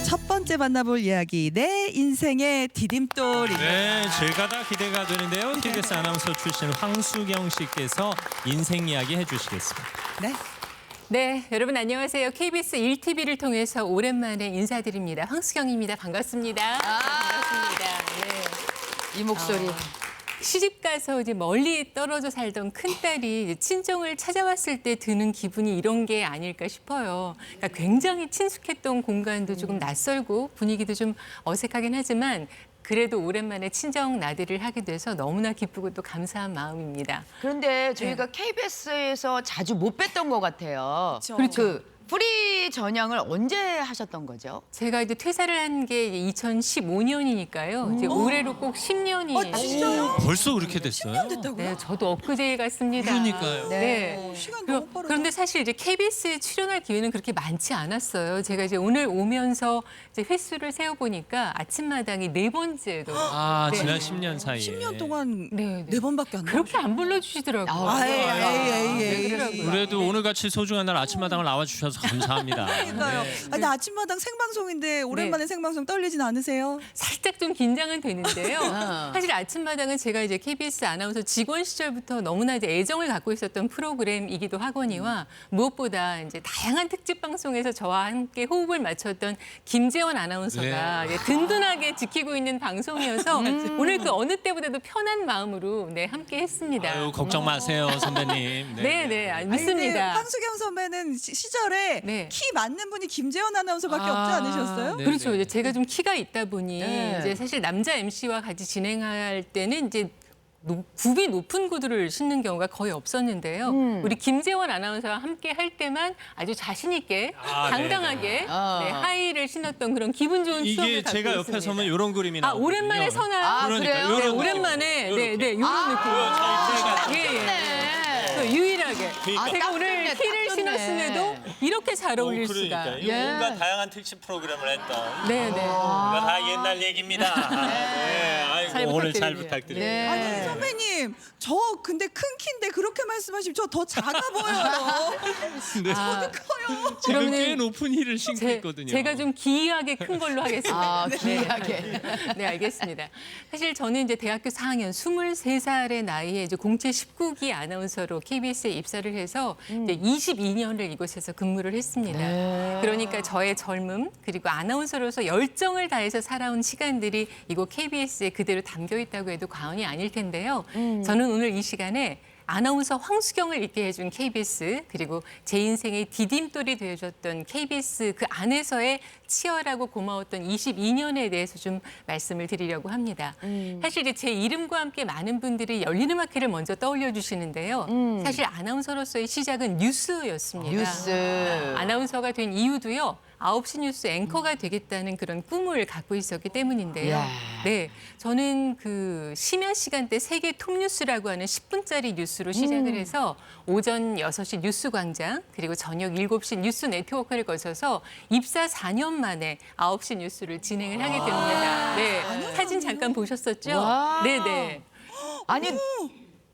첫 번째 만나볼 이야기, 내 인생의 디딤돌입니다. 네, 제가 다 기대가 되는데요. TBS 아나운서 출신 황수경 씨께서 인생 이야기 해주시겠습니다. 네. 네, 여러분 안녕하세요. KBS 1TV를 통해서 오랜만에 인사드립니다. 황수경입니다. 반갑습니다. 반갑습니다. 네. 이 목소리. 시집 가서 이제 멀리 떨어져 살던 큰딸이 이제 친정을 찾아왔을 때 드는 기분이 이런 게 아닐까 싶어요. 그러니까 굉장히 친숙했던 공간도 조금 낯설고 분위기도 좀 어색하긴 하지만 그래도 오랜만에 친정 나들이를 하게 돼서 너무나 기쁘고 또 감사한 마음입니다. 그런데 저희가 KBS에서 자주 못 뵀던 것 같아요. 그렇죠. 그 프리 전향을 언제 하셨던 거죠? 제가 이제 퇴사를 한 게 2015년이니까요. 이제 올해로 꼭 10년이. 진짜요? 벌써 그렇게 됐어요? 됐다고요? 네, 저도 엊그제 갔습니다. 그러니까요. 네. 시간 너무 빠르다. 그런데 사실 이제 KBS에 출연할 기회는 그렇게 많지 않았어요. 제가 이제 오늘 오면서 이제 횟수를 세어보니까 아침마당이 4번째로. 아, 네. 지난 10년 사이에. 10년 동안 네, 네. 4번밖에 안 그렇게 안 불러주시더라고요. 아, 에이. 그러더라고요. 그래도 오늘같이 소중한 날 아침마당을 나와주셔서 감사합니다. 그러니까요. 네. 아니, 아침마당 생방송인데 오랜만에 생방송 떨리진 않으세요? 살짝 좀 긴장은 되는데요. 사실 아침마당은 제가 이제 KBS 아나운서 직원 시절부터 너무나 이제 애정을 갖고 있었던 프로그램이기도 하거니와 무엇보다 이제 다양한 특집 방송에서 저와 함께 호흡을 맞췄던 김재원 아나운서가 네. 이제 든든하게 지키고 있는 방송이어서 오늘 그 어느 때보다도 편한 마음으로 네, 함께 했습니다. 아유, 걱정 마세요, 선배님. 네, 아니, 근데 믿습니다. 황수경 선배는 시절에 네. 키 맞는 분이 김재원 아나운서밖에 없지 아, 않으셨어요? 네. 그렇죠. 이제 제가 좀 키가 있다 보니 네. 이제 사실 남자 MC와 같이 진행할 때는 이제 굽이 높은 구두를 신는 경우가 거의 없었는데요. 우리 김재원 아나운서와 함께 할 때만 아주 자신 있게 아, 당당하게 네네. 네, 하이를 신었던 그런 기분 좋은 추억을 이게 갖고 제가 옆에 있습니다. 서면 이런 그림이 아, 나오거든요. 오랜만에 서나요? 아, 그러니까 그래요? 요런 네, 느낌. 오랜만에 요렇게. 네, 이런 느낌. 또 유일하게 그러니까. 제가 딱 오늘 좋네, 힐을 딱 좋네. 신었음에도 이렇게 잘 어울릴 그러니까 수가. 이 온갖 다양한 특집 프로그램을 했던 네. 이거 다 옛날 얘기입니다. 네. 아이고, 잘 오늘 잘 부탁드립니다. 부탁드립니다. 네. 아니 선배님, 저 근데 큰 키인데 그렇게 말씀하시면 저 더 작아 보여요. 네. 커요. 지금 그러면은 꽤 높은 힐을 신고 있거든요. 제가 좀 기이하게 큰 걸로 하겠습니다. 아, 기이하게. 네, 알겠습니다. 사실 저는 이제 대학교 4학년 23살의 나이에 이제 공채 19기 아나운서로 KBS에 입사를 해서 이제 22년을 이곳에서 근무를 했습니다. 그러니까 저의 젊음 그리고 아나운서로서 열정을 다해서 살아온 시간들이 이곳 KBS에 그대로 담겨 있다고 해도 과언이 아닐 텐데요. 저는 오늘 이 시간에 아나운서 황수경을 있게 해준 KBS 그리고 제 인생의 디딤돌이 되어줬던 KBS 그 안에서의 치열하고 고마웠던 22년에 대해서 좀 말씀을 드리려고 합니다. 사실 이제 제 이름과 함께 많은 분들이 열린음악회를 먼저 떠올려 주시는데요. 사실 아나운서로서의 시작은 뉴스였습니다. 뉴스. 아나운서가 된 이유도요. 9시 뉴스 앵커가 되겠다는 그런 꿈을 갖고 있었기 때문인데요. 이야. 네, 저는 그 심야 시간대 세계 톱뉴스라고 하는 10분짜리 뉴스로 시작을 해서 오전 6시 뉴스 광장 그리고 저녁 7시 뉴스 네트워크를 거쳐서 입사 4년 만에 9시 뉴스를 진행을 하게 됩니다. 네, 사진 잠깐 보셨었죠? 와. 네. 아니,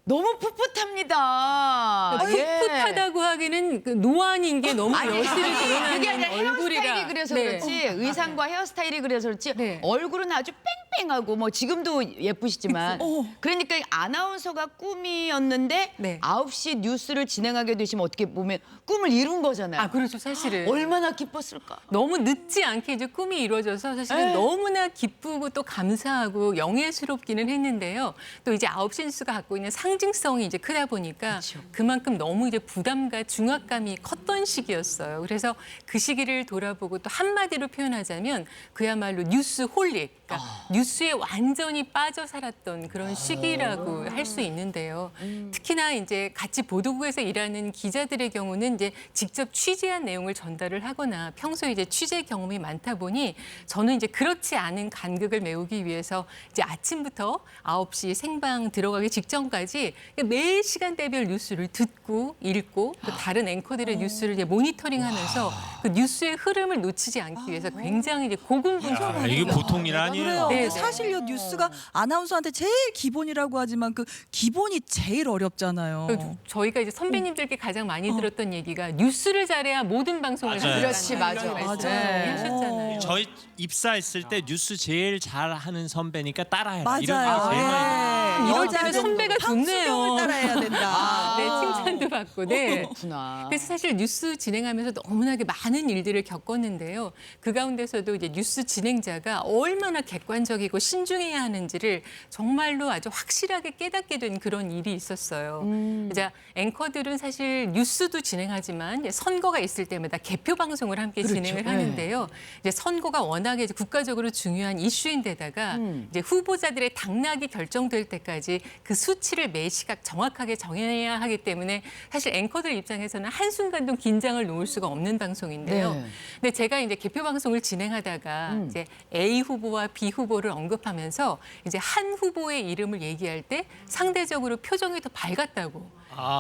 너무 풋풋합니다. 풋풋하다고 하기는 그 노안인 게 너무 아니, 여실히 그게 드러나는 아니라 얼굴이라. 헤어스타일이 그래서 네. 그렇지 의상과 헤어스타일이 그래서 그렇지 네. 얼굴은 아주 뺑뺑하고 뭐 지금도 예쁘시지만 그러니까 아나운서가 꿈이었는데 네. 9시 뉴스를 진행하게 되시면 어떻게 보면 꿈을 이룬 거잖아요. 아, 그렇죠, 사실은. 얼마나 기뻤을까. 너무 늦지 않게 이제 꿈이 이루어져서 사실은 너무나 기쁘고 또 감사하고 영예스럽기는 했는데요. 또 이제 9시 뉴스가 갖고 있는 상징성이 이제 크다 보니까 그만큼 너무 이제 부담과 중압감이 컸던 시기였어요. 그래서 그 시기를 돌아보고 또 한마디로 표현하자면 그야말로 뉴스 홀릭, 그러니까 뉴스에 완전히 빠져 살았던 그런 시기라고 할 수 있는데요. 특히나 이제 같이 보도국에서 일하는 기자들의 경우는 이제 직접 취재한 내용을 전달을 하거나 평소에 이제 취재 경험이 많다 보니 저는 이제 그렇지 않은 간극을 메우기 위해서 이제 아침부터 9시 생방 들어가기 직전까지 매 시간대별 뉴스를 듣고 읽고 또 다른 앵커들의 뉴스를 이제 모니터링하면서 그 뉴스의 흐름을 놓치지 않기 위해서 굉장히 이제 고군분투를 이게 보통 일 아니에요. 그래요. 네, 네. 사실요, 뉴스가 아나운서한테 제일 기본이라고 하지만 그 기본이 제일 어렵잖아요. 저희가 이제 선배님들께 가장 많이 들었던 얘기가 뉴스를 잘해야 모든 방송을 맞아요. 그렇지, 맞아. 이런 말씀을 맞아요. 하셨잖아요. 저희 입사했을 때 뉴스 제일 잘하는 선배니까 따라해라. 이런 맞아요. 거 제일 많이 이럴 여자는 때는 선배가 좋네요. 황수경을 따라해야 된다. 네, 칭찬도 받고. 네. 그렇구나. 그래서 사실 뉴스 진행하면서 너무나게 많은 일들을 겪었는데요. 그 가운데서도 이제 뉴스 진행자가 얼마나 객관적이고 신중해야 하는지를 정말로 아주 확실하게 깨닫게 된 그런 일이 있었어요. 이제 앵커들은 사실 뉴스도 진행하지만 이제 선거가 있을 때마다 개표 방송을 함께 진행을 하는데요. 이제 선거가 워낙에 이제 국가적으로 중요한 이슈인데다가 이제 후보자들의 당락이 결정될 때까지 그 수치를 매 시각 정확하게 정해야 하기 때문에 사실 앵커들 입장에서는 한순간도 긴장을 놓을 수가 없는 방송인데요. 네. 근데 제가 이제 개표 방송을 진행하다가 이제 A 후보와 B 후보를 언급하면서 이제 한 후보의 이름을 얘기할 때 상대적으로 표정이 더 밝았다고.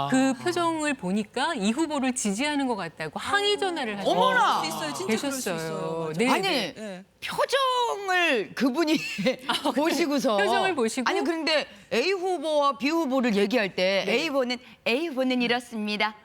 그 표정을 보니까 이 후보를 지지하는 것 같다고 항의 전화를 하시고 어머나! 그럴 수 있어요. 진짜 그럴 수 계셨어요. 있어요. 네, 아니 네. 네. 표정을 그분이 보시고서 표정을 보시고? 아니 그런데 A 후보와 B 후보를 얘기할 때 A 후보는 이렇습니다.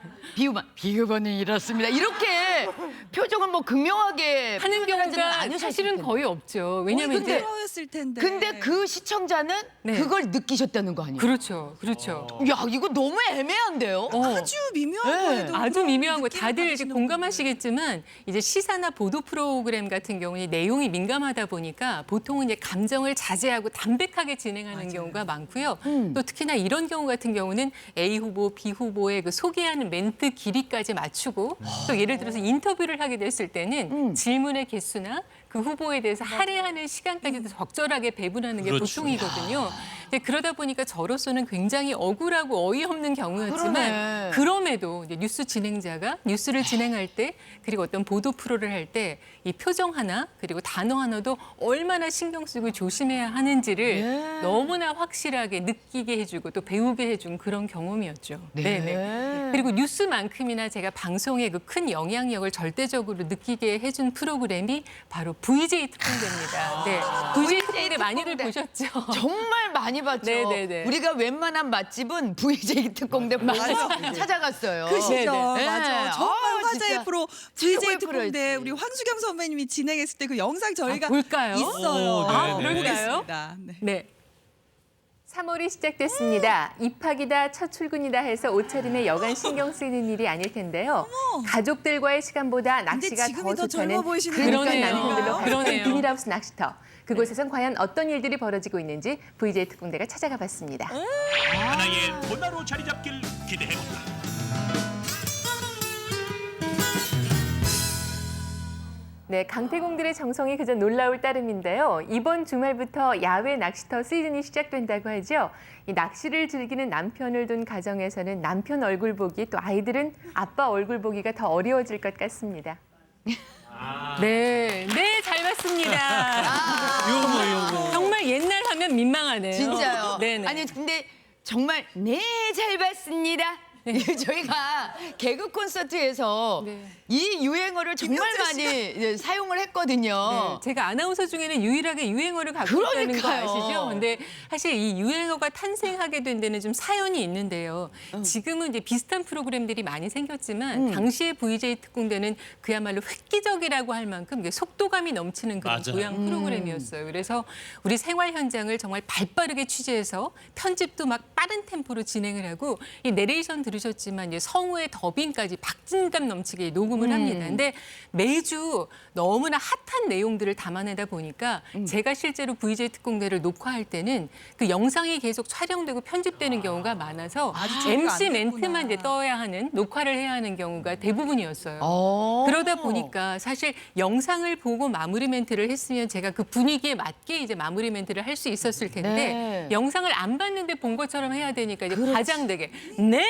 B 후보는 이렇습니다. 이렇게 표정을 뭐 극명하게 하는 표현하지는 경우가 않으셨을 사실은 텐데. 거의 없죠. 왜냐하면 근데- 이제 그러였을 텐데. 근데 그 시청자는 네. 그걸 느끼셨다는 거 아니에요? 그렇죠, 그렇죠. 야 이거 너무 애매한데요. 아주 미묘한 네. 거에도 아주 그런 미묘한 거 느낌을 다들 이제 받으시는구나. 공감하시겠지만 이제 시사나 보도 프로그램 같은 경우는 내용이 민감하다 보니까 보통은 이제 감정을 자제하고 담백하게 진행하는 경우가 많고요. 또 특히나 이런 경우 같은 경우는 A 후보, B 후보의 그 소개하는 멘트 길이까지 맞추고 또 예를 들어서 인터뷰를 하게 됐을 때는 질문의 개수나 그 후보에 대해서 할애하는 시간까지도 적절하게 배분하는 게 그렇죠. 보통이거든요. 근데 그러다 보니까 저로서는 굉장히 억울하고 어이없는 경우였지만 그러네. 그럼에도 이제 뉴스 진행자가 뉴스를 진행할 때 그리고 어떤 보도 프로를 할 때 이 표정 하나 그리고 단어 하나도 얼마나 신경 쓰고 조심해야 하는지를 예. 너무나 확실하게 느끼게 해주고 또 배우게 해준 그런 경험이었죠. 네. 네네. 그리고 뉴스만큼이나 제가 방송에 그 큰 영향력을 절대적으로 느끼게 해준 프로그램이 바로 VJ 특공대입니다. 네, VJ 특공대 많이들 특공대. 보셨죠? 정말 많이 봤죠. 네네네. 우리가 웬만한 맛집은 VJ 특공대 보고 찾아갔어요. 그 시절 네네. 맞아. 네. 정말 아, 화제의 진짜 프로 최고의 VJ 특공대 프로였지. 우리 황수경 선배님이 진행했을 때 그 영상 저희가 볼까요? 있어요. 오, 네네. 그럴까요? 보겠습니다. 네. 네. 3월이 시작됐습니다. 입학이다, 첫 출근이다 해서 옷차림에 여간 신경 쓰이는 일이 아닐 텐데요. 가족들과의 시간보다 낚시가 지금이 더 더 젊어 좋다는 보이시는 그러니까 그러네요. 남편들로 그러네요. 가득한 비닐하우스 낚시터. 그곳에선 과연 어떤 일들이 벌어지고 있는지 VJ 특공대가 찾아가 봤습니다. 하나의 보나로 자리 잡길 기대해본다. 네, 강태공들의 정성이 그저 놀라울 따름인데요. 이번 주말부터 야외 낚시터 시즌이 시작된다고 하죠. 이 낚시를 즐기는 남편을 둔 가정에서는 남편 얼굴 보기 또 아이들은 아빠 얼굴 보기가 더 어려워질 것 같습니다. 네, 네, 잘 봤습니다. 요거. 정말 옛날 하면 민망하네요. 진짜요. 네네. 아니 근데 정말 네 잘 봤습니다. 저희가 개그 콘서트에서 네. 이 유행어를 정말 많이 사용을 했거든요. 네, 제가 아나운서 중에는 유일하게 유행어를 갖고 있다는 거 그러니까요. 아시죠? 근데 사실 이 유행어가 탄생하게 된 데는 좀 사연이 있는데요. 지금은 이제 비슷한 프로그램들이 많이 생겼지만 당시의 VJ 특공대는 그야말로 획기적이라고 할 만큼 이게 속도감이 넘치는 그런 맞아요. 고양 프로그램이었어요. 그래서 우리 생활 현장을 정말 발빠르게 취재해서 편집도 막 빠른 템포로 진행을 하고 이 내레이션 들으셨지만 이제 성우의 더빙까지 박진감 넘치게 녹음을 합니다. 근데 매주 너무나 핫한 내용들을 담아내다 보니까 제가 실제로 VJ 특공대를 녹화할 때는 그 영상이 계속 촬영되고 편집되는 경우가 많아서 처리가 MC 안 멘트만 이제 됐구나. 떠야 하는 녹화를 해야 하는 경우가 대부분이었어요. 어. 그러다 보니까 사실 영상을 보고 마무리 멘트를 했으면 제가 그 분위기에 맞게 이제 마무리 멘트를 할 수 있었을 텐데 네. 영상을 안 봤는데 본 것처럼 해야 되니까 이제 과장되게 네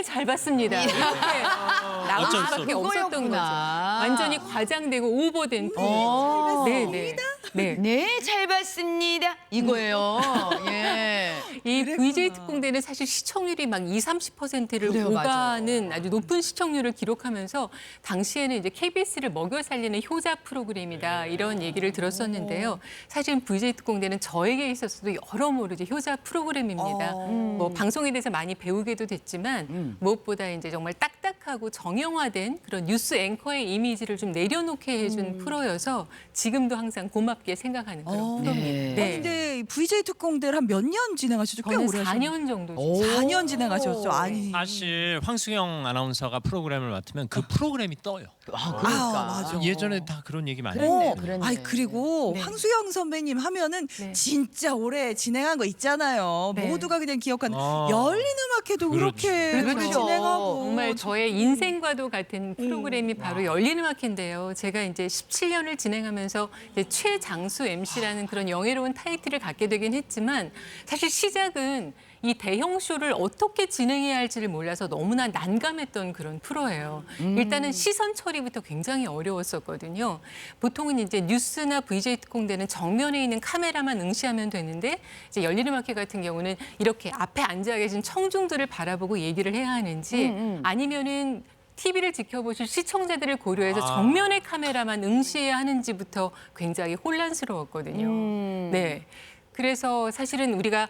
잘 봤습니다 이렇게 나올 어쩔 수 수밖에 없어. 없었던 거죠. 그거였구나. 완전히 과장되고 오버된 어. 네네. 네. 네 잘 봤습니다. 이거예요. 예. 이 그랬구나. VJ 특공대는 사실 시청률이 막 30-40%를 그래요, 오가는 아주 높은 시청률을 기록하면서 당시에는 이제 KBS를 먹여 살리는 효자 프로그램이다 이런 얘기를 들었었는데요. 사실 VJ 특공대는 저에게 있어서도 여러모로 이제 효자 프로그램입니다. 뭐 방송에 대해서 많이 배우게도 됐지만 무엇보다 이제 정말 딱딱하고 정형화된 그런 뉴스 앵커의 이미지를 좀 내려놓게 해준 프로여서 지금도 항상 고맙게 생각하는 그런 프로입니다. 네. 네. 근데 VJ 특공대를 한 몇 년 진행하셨죠? 꽤 저는 오래 하셨어요. 4년 정도. 오. 4년 진행하셨죠. 아니. 사실 황수경 아나운서가 프로그램을 맡으면 그 프로그램이 떠요. 아, 그러니까. 맞아. 예전에 다 그런 얘기 많이 그랬네, 했거든요. 그랬네. 아니 그리고 네. 황수영 선배님 하면은 네. 진짜 오래 진행한 거 있잖아요. 네. 모두가 그냥 기억하는 아. 열린 음악회도 그렇지. 그렇게 그렇죠. 오래 진행하고 정말 저의 인생과도 같은 프로그램이 바로 열린음악회인데요. 제가 이제 17년을 진행하면서 이제 최장수 MC라는 그런 영예로운 타이틀을 갖게 되긴 했지만 사실 시작은 이 대형 쇼를 어떻게 진행해야 할지를 몰라서 너무나 난감했던 그런 프로예요. 일단은 시선 처리부터 굉장히 어려웠었거든요. 보통은 이제 뉴스나 VJ 특공대는 정면에 있는 카메라만 응시하면 되는데 이제 열린음악회 같은 경우는 이렇게 앞에 앉아 계신 청중들을 바라보고 얘기를 해야 하는지 아니면은 TV를 지켜보실 시청자들을 고려해서 정면의 카메라만 응시해야 하는지부터 굉장히 혼란스러웠거든요. 네. 그래서 사실은 우리가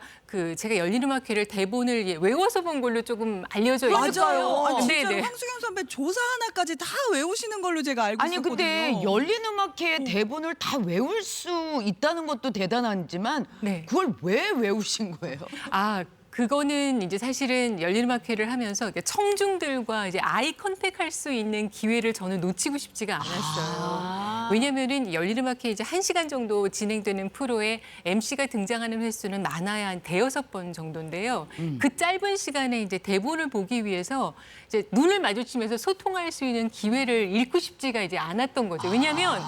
제가 열린음악회를 대본을 외워서 본 걸로 조금 알려져 있어요. 맞아요. 아니, 네, 진짜 네. 황수경 선배 조사 하나까지 다 외우시는 걸로 제가 알고 아니 있었거든요. 근데 열린 음악회 대본을 다 외울 수 있다는 것도 대단하지만 네. 그걸 왜 외우신 거예요? 아, 그거는 이제 사실은 열린음악회를 하면서 이렇게 청중들과 이제 아이 컨택할 수 있는 기회를 저는 놓치고 싶지가 않았어요. 왜냐면은 열린음악회 이제 1시간 정도 진행되는 프로에 MC가 등장하는 횟수는 많아야 한 5-6번 정도인데요. 그 짧은 시간에 이제 대본을 보기 위해서 이제 눈을 마주치면서 소통할 수 있는 기회를 잃고 싶지가 이제 않았던 거죠. 왜냐하면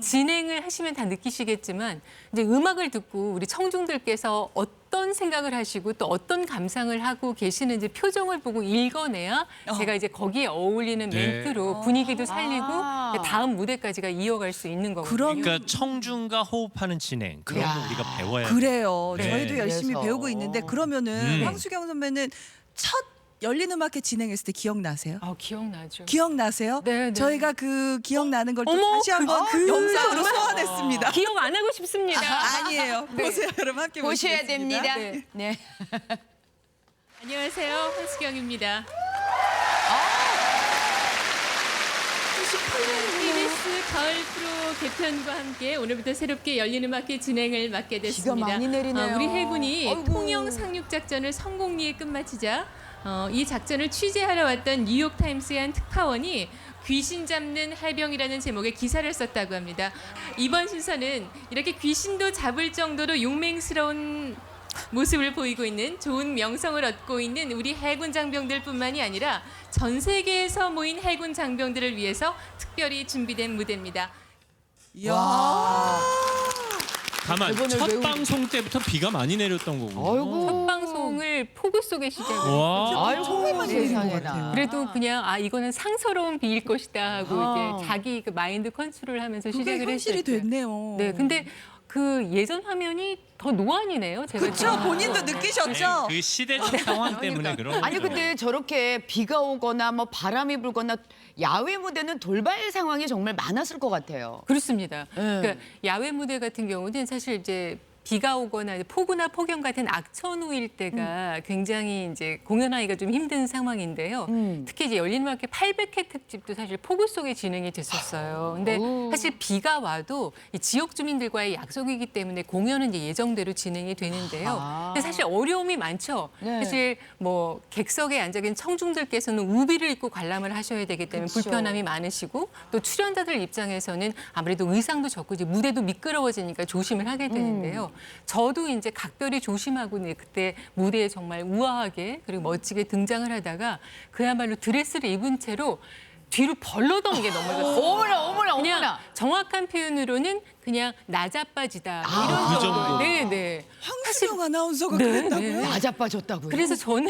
진행을 하시면 다 느끼시겠지만 이제 음악을 듣고 우리 청중들께서 어떤 생각을 하시고 또 어떤 감상을 하고 계시는지 표정을 보고 읽어내야 제가 이제 거기에 어울리는 네. 멘트로 분위기도 살리고 다음 무대까지가 이어갈 수 있는 거거든요. 그러니까 청중과 호흡하는 진행 그런 거 야. 우리가 배워야 그래요. 네. 저희도 열심히 그래서. 배우고 있는데 그러면은 음. 황수경 선배는 첫 열린음악회 진행했을 때 기억나세요? 기억나죠. 기억나세요? 네, 네. 저희가 그 기억나는 걸 또 어머, 다시 한번 그 영상으로 소환했습니다. 기억 안 하고 싶습니다. 아니에요. 보세요, 여러분 함께 보셔야 보시겠습니다. 됩니다. 네. 네. 안녕하세요. 황수경입니다. KBS 가을 프로 개편과 함께 오늘부터 새롭게 열린음악회 진행을 맡게 됐습니다. 비가 많이 내리네요. 우리 해군이 아이고. 통영 상륙 작전을 성공리에 끝마치자 이 작전을 취재하러 왔던 뉴욕타임스의 한 특파원이 귀신 잡는 해병이라는 제목의 기사를 썼다고 합니다. 이번 순서는 이렇게 귀신도 잡을 정도로 용맹스러운 모습을 보이고 있는 좋은 명성을 얻고 있는 우리 해군 장병들뿐만이 아니라 전 세계에서 모인 해군 장병들을 위해서 특별히 준비된 무대입니다. 이야. 다만 대본을 첫 외우고. 방송 때부터 비가 많이 내렸던 거고. 아이고. 첫 방송을 폭우 속에 시작을 와. 아유 정말 세상에나. 그래도 그냥 이거는 상서로운 비일 것이다 하고 이제 자기 그 마인드 컨트롤 하면서 그게 시작을 현실이 했었죠. 됐네요. 네, 근데 그 예전 화면이 더 노안이네요. 제가 그렇죠. 지금. 본인도 느끼셨죠? 그 시대적 상황 때문에 그런 아니 거죠. 근데 저렇게 비가 오거나 뭐 바람이 불거나 야외 무대는 돌발 상황이 정말 많았을 것 같아요. 그렇습니다. 그러니까 야외 무대 같은 경우는 사실 이제 비가 오거나 폭우나 폭염 같은 악천후일 때가 굉장히 이제 공연하기가 좀 힘든 상황인데요. 특히 이제 열린음악회 800회 특집도 사실 폭우 속에 진행이 됐었어요. 근데 사실 비가 와도 이 지역 주민들과의 약속이기 때문에 공연은 이제 예정대로 진행이 되는데요. 근데 사실 어려움이 많죠. 네. 사실 뭐 객석에 앉아 계신 청중들께서는 우비를 입고 관람을 하셔야 되기 때문에 그쵸. 불편함이 많으시고 또 출연자들 입장에서는 아무래도 의상도 적고 이제 무대도 미끄러워지니까 조심을 하게 되는데요. 저도 이제 각별히 조심하고 그때 무대에 정말 우아하게 그리고 멋지게 등장을 하다가 그야말로 드레스를 입은 채로 뒤로 벌러덩 게 넘어졌어요. 어머나 어머나 그냥 어머나. 정확한 표현으로는 그냥 나자빠지다 그 이런 정도. 정도. 네. 황수경 아나운서가 네, 그랬다고요? 네. 맞아 빠졌다고요. 그래서 저는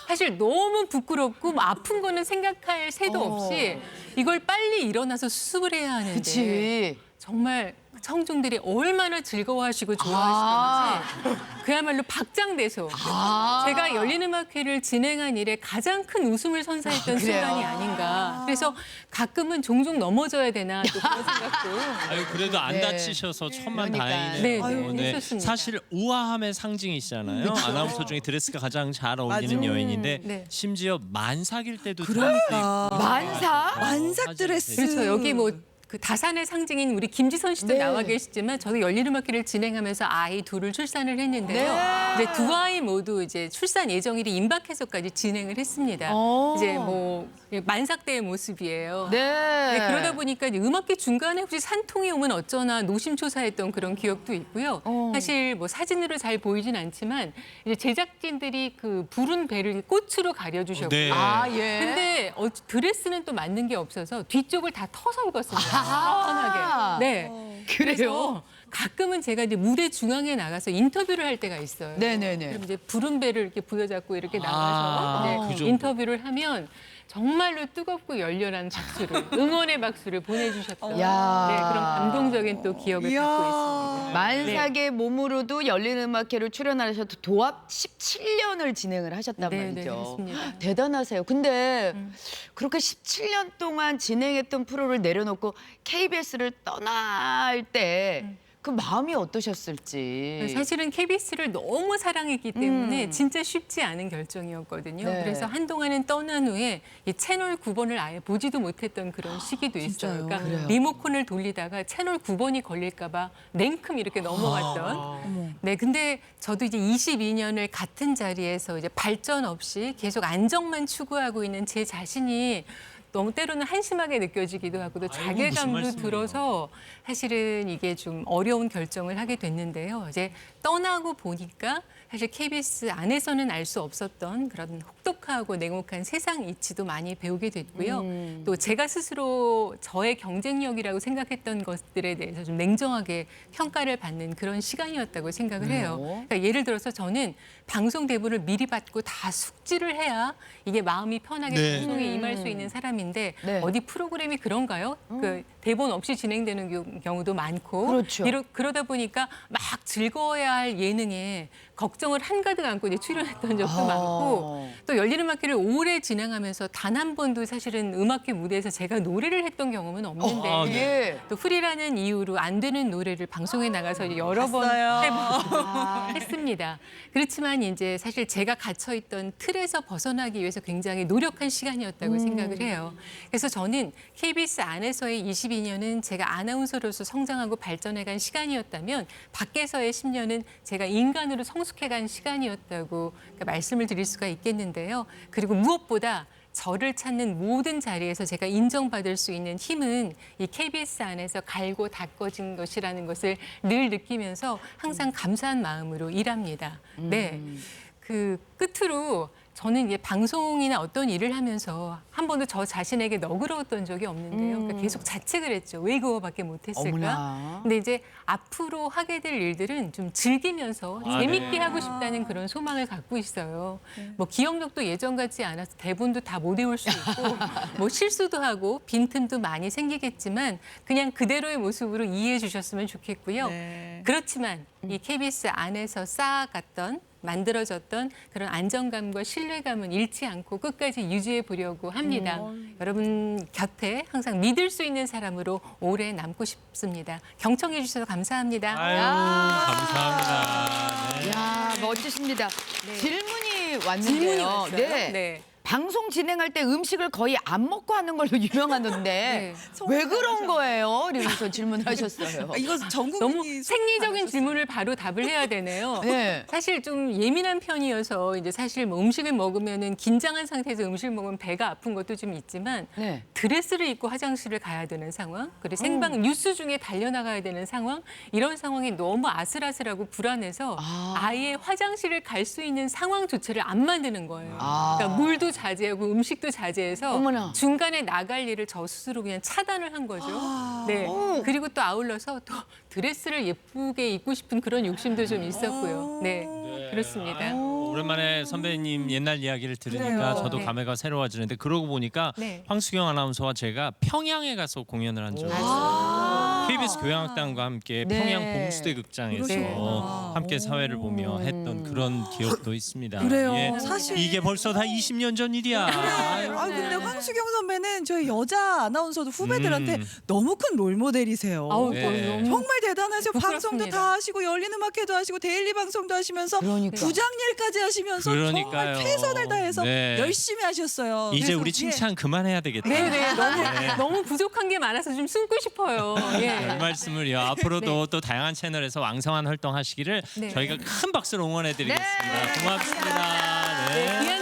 사실 너무 부끄럽고 뭐 아픈 거는 생각할 새도 없이 이걸 빨리 일어나서 수습을 해야 하는데 그치. 정말 청중들이 얼마나 즐거워하시고 좋아하시는지 그야말로 박장대소. 제가 열린음악회를 진행한 이래 가장 큰 웃음을 선사했던 그래요? 순간이 아닌가. 그래서 가끔은 종종 넘어져야 되나 또 그런 생각도. 아유 그래도 안 네. 다치셔서 천만 그러니까. 다행이네요. 네, 네, 했었습니다. 사실 우아함의 상징이시잖아요. 아나운서 중에 드레스가 가장 잘 어울리는 맞아요. 여인인데 네. 심지어 만삭일 때도 그러니까. 만사? 만삭 드레스. 그렇죠. 여기 뭐 그 다산의 상징인 우리 김지선 씨도 네. 나와 계시지만 저도 열린음악회를 진행하면서 아이 둘을 출산을 했는데요. 네. 이제 두 아이 모두 이제 출산 예정일이 임박해서까지 진행을 했습니다. 오. 이제 뭐 만삭 때의 모습이에요. 네. 네, 그러다 보니까 이제 음악회 중간에 혹시 산통이 오면 어쩌나 노심초사했던 그런 기억도 있고요. 사실 뭐 사진으로 잘 보이진 않지만 이제 제작진들이 그 부른 배를 꽃으로 가려주셨고. 네. 아, 예. 근데 드레스는 또 맞는 게 없어서 뒤쪽을 다 터서 입었습니다. 편하게. 네. 그래요? 그래서 가끔은 제가 이제 무대 중앙에 나가서 인터뷰를 할 때가 있어요. 네네네. 그럼 이제 부른 배를 이렇게 부여잡고 이렇게 아, 나가서 그 이제 정도. 인터뷰를 하면 정말로 뜨겁고 열렬한 박수를 응원의 박수를 보내주셨던 야. 네, 그런 감동적인 또 기억을 이야. 갖고 있습니다. 만삭의 몸으로도 열린음악회를 출연하셔서 도합 17년을 진행을 하셨단 네, 말이죠. 네, 그렇습니다. 대단하세요. 근데 그렇게 17년 동안 진행했던 프로를 내려놓고 KBS를 떠날 때 그 마음이 어떠셨을지. 사실은 KBS를 너무 사랑했기 때문에 진짜 쉽지 않은 결정이었거든요. 네. 그래서 한동안은 떠난 후에 이 채널 9번을 아예 보지도 못했던 그런 시기도 있어요. 진짜요? 그러니까 그래요? 리모컨을 돌리다가 채널 9번이 걸릴까 봐 냉큼 이렇게 넘어갔던. 네, 근데 저도 이제 22년을 같은 자리에서 이제 발전 없이 계속 안정만 추구하고 있는 제 자신이 너무 때로는 한심하게 느껴지기도 하고 또 무슨 자괴감도 말씀이에요. 들어서 사실은 이게 좀 어려운 결정을 하게 됐는데요. 이제 떠나고 보니까 사실 KBS 안에서는 알 수 없었던 그런 혹독하고 냉혹한 세상 이치도 많이 배우게 됐고요. 또 제가 스스로 저의 경쟁력이라고 생각했던 것들에 대해서 좀 냉정하게 평가를 받는 그런 시간이었다고 생각을 해요. 그러니까 예를 들어서 저는 방송 대본을 미리 받고 다 숙지를 해야 이게 마음이 편하게 네. 방송에 임할 수 있는 사람인데 네. 어디 프로그램이 그런가요? 그 대본 없이 진행되는 경우도 많고 그렇죠. 그러다 보니까 막 즐거워야 할 예능에 걱정을 한가득 안고 이제 출연했던 적도 많고 또 열린음악회를 오래 진행하면서 단 한 번도 사실은 음악회 무대에서 제가 노래를 했던 경험은 없는데 아, 네. 예. 또 프리라는 이유로 안 되는 노래를 방송에 나가서 이제 여러 번 했습니다. 그렇지만 이제 사실 제가 갇혀 있던 틀에서 벗어나기 위해서 굉장히 노력한 시간이었다고 생각을 해요. 그래서 저는 KBS 안에서의 22년은 제가 아나운서로서 성장하고 발전해간 시간이었다면 밖에서의 10년은 제가 인간으로 성숙해간 시간이었다고 말씀을 드릴 수가 있겠는데요. 그리고 무엇보다 저를 찾는 모든 자리에서 제가 인정받을 수 있는 힘은 이 KBS 안에서 갈고 닦아진 것이라는 것을 늘 느끼면서 항상 감사한 마음으로 일합니다. 네. 그 끝으로 저는 이게 방송이나 어떤 일을 하면서 한 번도 저 자신에게 너그러웠던 적이 없는데요. 그러니까 계속 자책을 했죠. 왜 그거밖에 못했을까? 어머나. 근데 이제 앞으로 하게 될 일들은 좀 즐기면서 아, 재밌게 네. 하고 싶다는 그런 소망을 갖고 있어요. 뭐 기억력도 예전 같지 않아서 대본도 다 못 외울 수 있고 뭐 실수도 하고 빈틈도 많이 생기겠지만 그냥 그대로의 모습으로 이해해 주셨으면 좋겠고요. 네. 그렇지만 이 KBS 안에서 쌓아갔던 만들어졌던 그런 안정감과 신뢰감은 잃지 않고 끝까지 유지해 보려고 합니다. 여러분 곁에 항상 믿을 수 있는 사람으로 오래 남고 싶습니다. 경청해 주셔서 감사합니다. 아유 감사합니다. 네. 야, 멋지십니다. 질문이 왔는데요. 질문이 왔어요? 네. 네. 방송 진행할 때 음식을 거의 안 먹고 하는 걸로 유명하던데 네. 왜 그런 거예요? 이러면서 질문하셨어요. 아, 이거 전 너무 국민이 생리적인 질문을 바로 답을 해야 되네요. 네. 사실 좀 예민한 편이어서 이제 사실 뭐 음식을 먹으면은 긴장한 상태에서 음식을 먹으면 배가 아픈 것도 좀 있지만 네. 드레스를 입고 화장실을 가야 되는 상황, 그리고 생방 뉴스 중에 달려나가야 되는 상황, 이런 상황이 너무 아슬아슬하고 불안해서 아예 화장실을 갈 수 있는 상황조차를 안 만드는 거예요. 그러니까 물도 자제하고 음식도 자제해서 어머나. 중간에 나갈 일을 저 스스로 그냥 차단을 한 거죠. 네. 그리고 또 아울러서 또 드레스를 예쁘게 입고 싶은 그런 욕심도 좀 있었고요. 네, 그렇습니다. 오랜만에 선배님 옛날 이야기를 들으니까 그래요. 저도 네. 감회가 새로워지는데 그러고 보니까 네. 황수경 아나운서와 제가 평양에 가서 공연을 한 적이 있어요. 아. KBS 교향악단과 함께 네. 평양 봉수대 극장에서 그러시구나. 함께 사회를 보며 했던 그런 기억도 있습니다. 그래요. 사실 이게 벌써 다 20년 전 일이야. 아 근데 황수경 선배는 저희 여자 아나운서도 후배들한테 너무 큰 롤모델이세요. 아우, 네. 너무 정말 대단하세요. 방송도 부끄럽습니다. 다 하시고 열린 음악회도 하시고 데일리 방송도 하시면서 그러니까. 부장 일까지 하시면서 그러니까요. 정말 최선을 다해서 네. 열심히 하셨어요. 이제 그래서 우리 예. 칭찬 그만해야 되겠다. 네네 너무 부족한 게 많아서 좀 숨고 싶어요. 예. 별 말씀을요. 앞으로도 또 다양한 채널에서 왕성한 활동하시기를 네. 저희가 큰 박수로 응원해드리겠습니다. 네. 고맙습니다. 네, 귀한